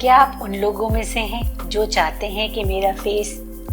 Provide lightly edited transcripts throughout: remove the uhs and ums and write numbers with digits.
क्या आप उन लोगों में से हैं जो चाहते हैं कि मेरा फेस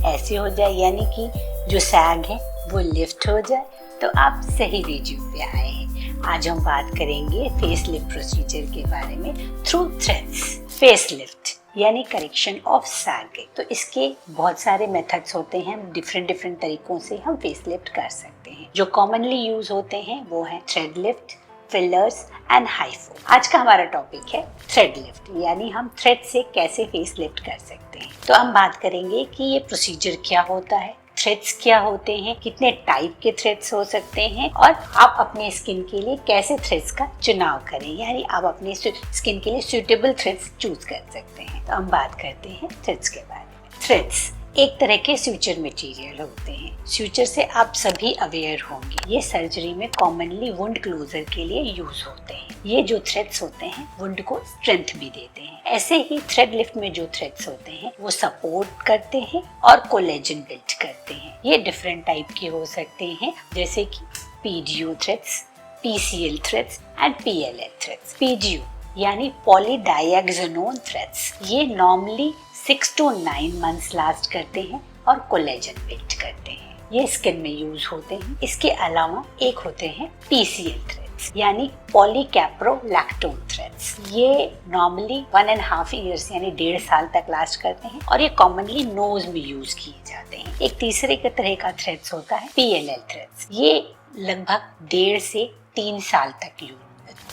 ऐसे हो जाए, यानी कि जो सैग है वो लिफ्ट हो जाए? तो आप सही वीडियो पे आए हैं। आज हम बात करेंगे फेस लिफ्ट प्रोसीजर के बारे में थ्रू थ्रेड्स। फेस लिफ्ट यानी करेक्शन ऑफ सैग। तो इसके बहुत सारे मेथड्स होते हैं, डिफरेंट तरीकों से हम फेस लिफ्ट कर सकते हैं। जो कॉमनली यूज होते हैं वो है थ्रेड लिफ्ट, फिलर्स एंड हाइफो। आज का हमारा टॉपिक है थ्रेड लिफ्ट, यानी हम थ्रेड से कैसे फेस लिफ्ट कर सकते हैं। तो हम बात करेंगे कि ये प्रोसीजर क्या होता है, थ्रेड्स क्या होते हैं, कितने टाइप के थ्रेड्स हो सकते हैं और आप अपने स्किन के लिए कैसे थ्रेड्स का चुनाव करें, यानी आप अपने स्किन के लिए सूटेबल थ्रेड्स चूज कर सकते हैं। तो हम बात करते हैं थ्रेड्स के बारे में। थ्रेड्स एक तरह के स्यूचर मटेरियल होते हैं। स्यूचर से आप सभी अवेयर होंगे, ये सर्जरी में कॉमनली वुंड क्लोजर के लिए यूज होते हैं। ये जो थ्रेड्स होते हैं वुंड को स्ट्रेंथ भी देते हैं। ऐसे ही थ्रेड लिफ्ट में जो थ्रेड्स होते हैं वो सपोर्ट करते हैं और कोलेजन बिल्ड करते हैं। ये डिफरेंट टाइप के हो सकते हैं, जैसे कि PDO threads, PCL threads and PLL threads. PDO यानी पॉलीडायगोनल थ्रेड्स, ये नॉर्मली 6 to 9 मंथ्स लास्ट करते हैं और कोलेजन बिल्ड करते हैं। ये स्किन में यूज होते हैं। इसके अलावा एक होते हैं पीसीएल थ्रेड्स यानी पॉलीकैप्रोलैक्टोन थ्रेड्स। ये नॉर्मली 1.5 ईयर्स यानी 1.5 साल तक लास्ट करते हैं और ये कॉमनली नोज में यूज किए जाते हैं। एक तीसरे के तरह का थ्रेड्स होता है पीएलएल थ्रेड्स। ये लगभग 1.5 से 3 साल तक यूज।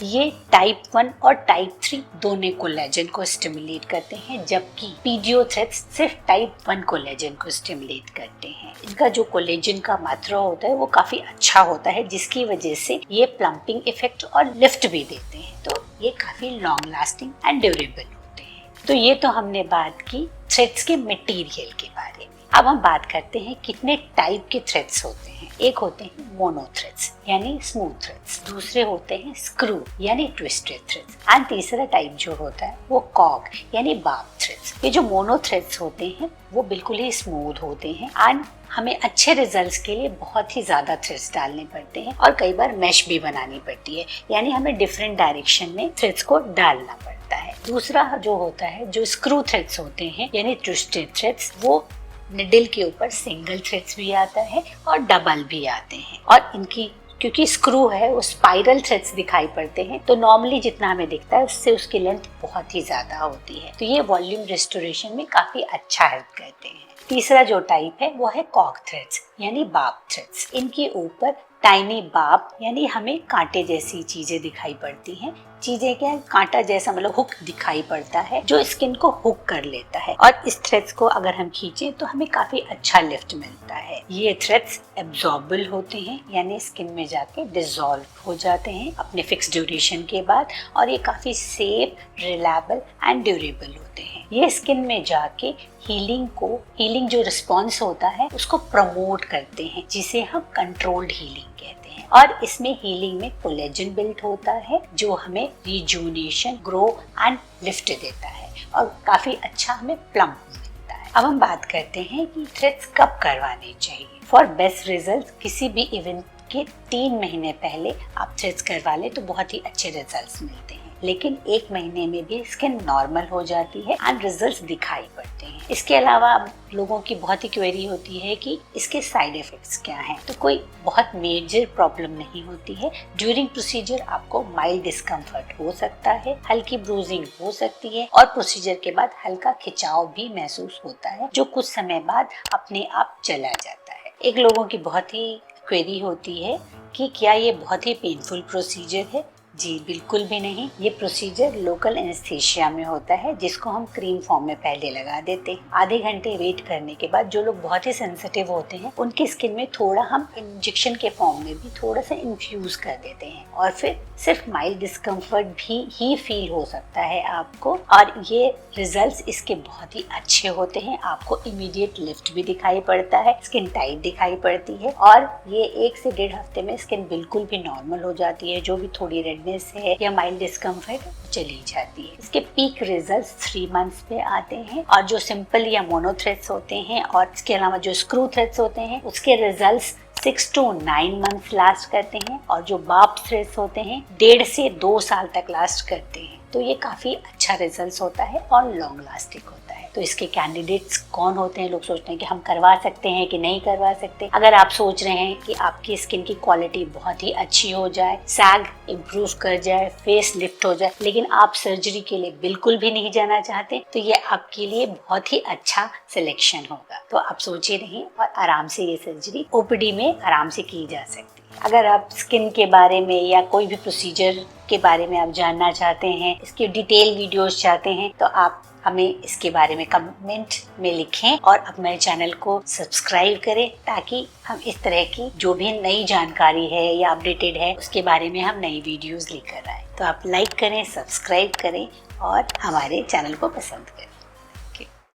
ये टाइप 1 और टाइप 3 दोनों कोलेजन को स्टिमुलेट करते हैं, जबकि पीडीओ थ्रेड्स सिर्फ टाइप 1 कोलेजन को स्टिमुलेट करते हैं। इनका जो कोलेजन का मात्रा होता है वो काफी अच्छा होता है, जिसकी वजह से ये प्लम्पिंग इफेक्ट और लिफ्ट भी देते हैं। तो ये काफी लॉन्ग लास्टिंग एंड ड्यूरेबल होते हैं। तो ये तो हमने बात की थ्रेड्स के मटेरियल के बारे में। अब हम बात करते हैं कितने टाइप के थ्रेड्स होते हैं। एक होते हैं मोनो थ्रेड्स यानी स्मूथ थ्रेड्स, दूसरे होते हैं स्क्रू यानी ट्विस्टेड थ्रेड्स एंड तीसरा टाइप जो होता है वो कॉग यानी बार्ब थ्रेड्स। ये जो मोनो थ्रेड्स होते हैं वो बिल्कुल ही स्मूथ होते हैं एंड हमें अच्छे रिजल्ट्स के लिए बहुत ही ज्यादा थ्रेड्स डालने पड़ते हैं और कई बार मैश भी बनानी पड़ती है, यानी हमें डिफरेंट डायरेक्शन में थ्रेड्स को डालना पड़ता है। दूसरा जो होता है जो स्क्रू थ्रेड्स होते हैं यानी ट्विस्टेड थ्रेड्स, वो निडल के ऊपर सिंगल थ्रेड्स भी आता है और डबल भी आते हैं। और इनकी क्योंकि स्क्रू है वो स्पाइरल थ्रेड्स दिखाई पड़ते हैं, तो नॉर्मली जितना हमें दिखता है उससे उसकी लेंथ बहुत ही ज्यादा होती है। तो ये वॉल्यूम रेस्टोरेशन में काफी अच्छा हेल्प करते हैं। तीसरा जो टाइप है वो है कॉग थ्रेड्स यानी बार्ब थ्रेड्स। इनके ऊपर टाइनी बार्ब यानी हमें कांटे जैसी चीजें दिखाई पड़ती हैं। चीजें क्या है, कांटा जैसा मतलब हुक दिखाई पड़ता है जो स्किन को हुक कर लेता है और इस थ्रेड्स को अगर हम खींचे तो हमें काफी अच्छा लिफ्ट मिलता है। ये थ्रेड्स एब्जॉर्बल होते हैं यानी स्किन में जाके डिसॉल्व हो जाते हैं अपने फिक्स ड्यूरेशन के बाद, और ये काफी सेफ, रिलायबल एंड ड्यूरेबल होते हैं। ये स्किन में जाके हीलिंग जो रिस्पॉन्स होता है उसको प्रमोट करते हैं, जिसे हम कंट्रोल्ड हीलिंग कहते हैं। और इसमें हीलिंग में कोलेजन बिल्ड होता है जो हमें रिजुविनेशन, ग्रो एंड लिफ्ट देता है और काफी अच्छा हमें प्लम्प मिलता है। अब हम बात करते हैं कि थ्रेड्स कब करवाने चाहिए। फॉर बेस्ट रिजल्ट किसी भी इवेंट के 3 महीने पहले आप थ्रेड्स करवा लें तो बहुत ही अच्छे रिजल्ट्स मिलते हैं, लेकिन 1 महीने में भी स्किन नॉर्मल हो जाती है एंड रिजल्ट्स दिखाई पड़ते हैं। इसके अलावा लोगों की बहुत ही क्वेरी होती है कि इसके साइड इफेक्ट्स क्या हैं। तो कोई बहुत मेजर प्रॉब्लम नहीं होती है। ड्यूरिंग प्रोसीजर आपको माइल्ड डिस्कम्फर्ट हो सकता है, हल्की ब्रूजिंग हो सकती है और प्रोसीजर के बाद हल्का खिंचाव भी महसूस होता है जो कुछ समय बाद अपने आप चला जाता है। एक लोगों की बहुत ही क्वेरी होती है कि क्या ये बहुत ही पेनफुल प्रोसीजर है। जी बिल्कुल भी नहीं। ये प्रोसीजर लोकल एनेस्थीसिया में होता है, जिसको हम क्रीम फॉर्म में पहले लगा देते हैं। आधे घंटे वेट करने के बाद जो लोग बहुत ही सेंसिटिव होते हैं उनकी स्किन में थोड़ा हम इंजेक्शन के फॉर्म में भी थोड़ा सा इन्फ्यूज कर देते हैं और फिर सिर्फ माइल्ड डिस्कम्फर्ट भी ही फील हो सकता है आपको, और ये रिजल्ट्स इसके बहुत ही अच्छे होते हैं। आपको इमीडिएट लिफ्ट भी दिखाई पड़ता है, स्किन टाइट दिखाई पड़ती है और ये 1 से 1.5 हफ्ते में स्किन बिल्कुल भी नॉर्मल हो जाती है। जो भी थोड़ी रेडनेस है या माइल्ड डिस्कम्फर्ट चली जाती है। इसके पीक रिजल्ट्स 3 मंथ्स पे आते हैं और जो सिंपल या मोनो थ्रेड्स होते हैं और इसके अलावा जो स्क्रू थ्रेड्स होते हैं उसके रिजल्ट्स 6 to 9 मंथ लास्ट करते हैं और जो बार्ब थ्रेड्स होते हैं 1.5 से 2 साल तक लास्ट करते हैं। तो ये काफी अच्छा रिजल्ट होता है और लॉन्ग लास्टिंग होता है। तो इसके कैंडिडेट्स कौन होते हैं? लोग सोचते हैं कि हम करवा सकते हैं कि नहीं करवा सकते। अगर आप सोच रहे हैं कि आपकी स्किन की क्वालिटी बहुत ही अच्छी हो जाए, सैग इम्प्रूव कर जाए, फेस लिफ्ट हो जाए, लेकिन आप सर्जरी के लिए बिल्कुल भी नहीं जाना चाहते, तो ये आपके लिए बहुत ही अच्छा सिलेक्शन होगा। तो आप सोचिए नहीं और आराम से ये सर्जरी ओपीडी में आराम से की जा सकती है। अगर आप स्किन के बारे में या कोई भी प्रोसीजर के बारे में आप जानना चाहते हैं, इसके डिटेल वीडियोस चाहते हैं, तो आप हमें इसके बारे में कमेंट में लिखें और अब मेरे चैनल को सब्सक्राइब करें, ताकि हम इस तरह की जो भी नई जानकारी है या अपडेटेड है उसके बारे में हम नई वीडियोस लेकर आए। तो आप लाइक करें, सब्सक्राइब करें और हमारे चैनल को पसंद करें।